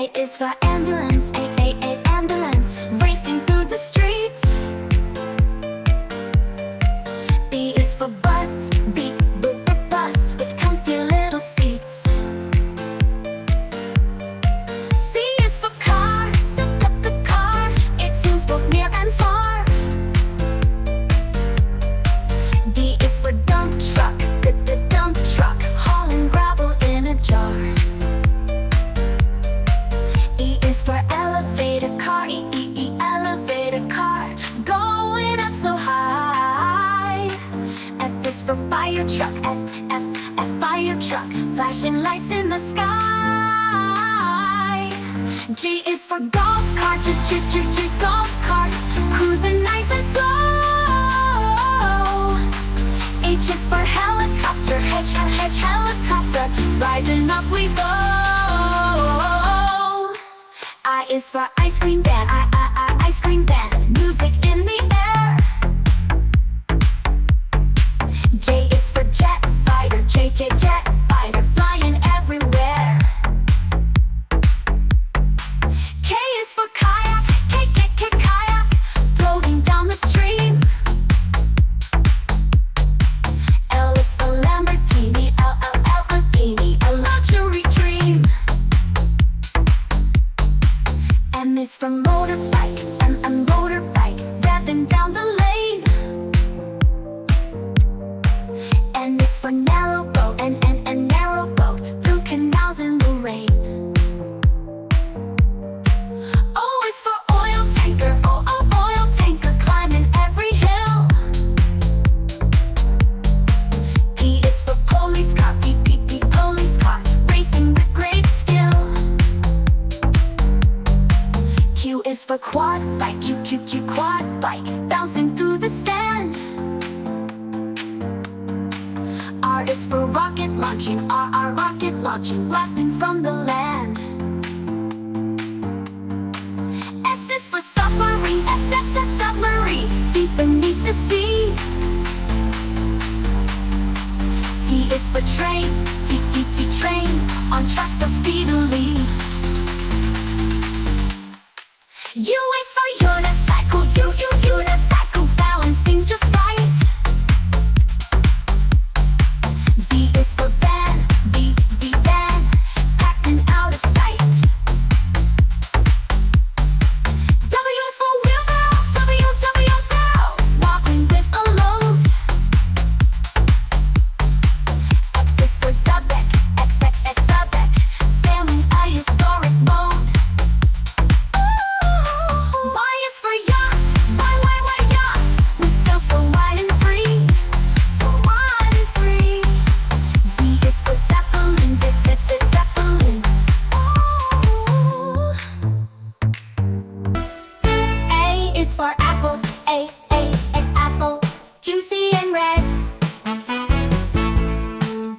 A is for ambulance, A, ambulance, racing through the streets. B is for bus, B, bus, with comfy little seats. C is for car, the car, it seems both near and far. D is for dump truck, the dump truck, hauling gravel in a jar. E is for elevator car, elevator car, going up so high. F is for fire truck, F, fire truck, flashing lights in the sky. G is for golf cart, golf cart, cruising nice and slow. H is for helicopter, helicopter, rising up we go. I is for ice cream van, ice cream van, music in the air. J is for jet fighter, jet fighter, flying everywhere. K is for kayak, kayak, floating down the stream. L is for Lamborghini, Lamborghini, a luxury dream. M is for motorbike, motorbike, revving down the lane. N is for narrow boat, and narrow boat, through canals in the rain. O is for oil tanker, oil tanker, climbing every hill. P is for police car, police car, racing with great skill. Q is for quad bike, Q, quad bike, bouncing through the sand. R is for rocket launching, rocket launching, blasting from the land. S is for submarine, submarine, deep beneath the sea. T is for train, train, on track so speedily. U is for unicycle, unicycle, balancing just right. V is for van, V, van, packing out of sight. W is for wheelbarrow, walking with a load. X is for Zubek, Zubek, sailing a historic boat. Y is for yacht, yacht, we sail so wide and free, so wide and free. Z is for zeppelin, zeppelin. Ooh. A is for apple, A, apple, juicy and red.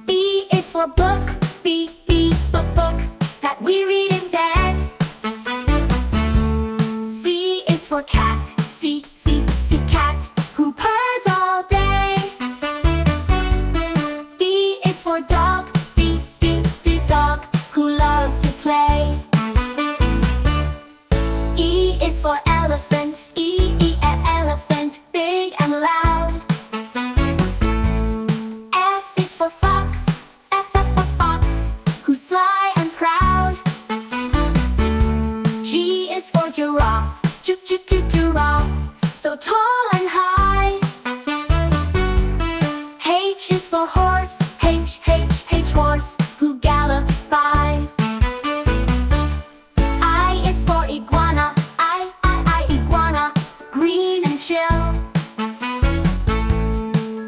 B is for book, B, book, that we read in bed. C is for cat, C, cat, who purrs all day. D is for dog, D, dog, who loves to play. E is for elephant, E, elephant, big and loud. F is for fox, F, fox, who's sly and proud. G is for giraffe, giraffe, so tall and high. H is for horse, H, horse, who gallops by. I is for iguana, I, iguana, green and chill.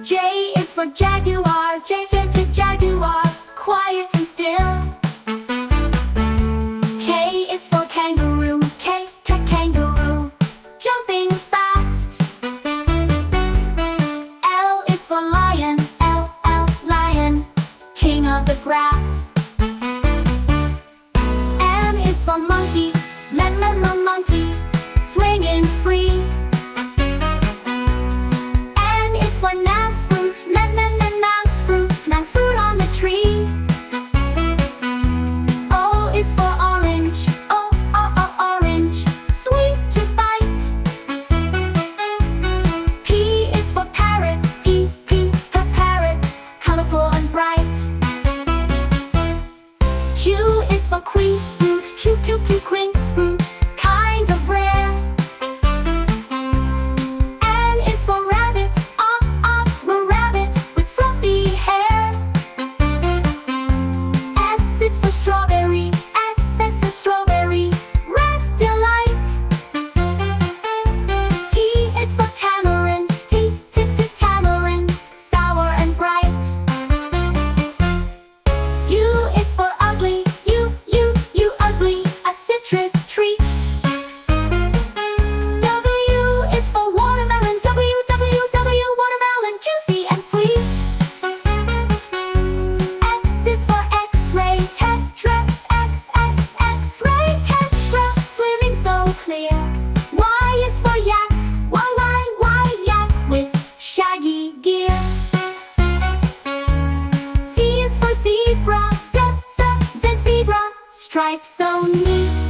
J is for jaguar, jaguar, quiet and still. K is for kangaroo, kangaroo, jumping fast. L is for lion, lion, king of the grass. M is for monkey, monkey, swinging free. N is for nance fruit, nance fruit on the tree. O is for orange, stripes so neat.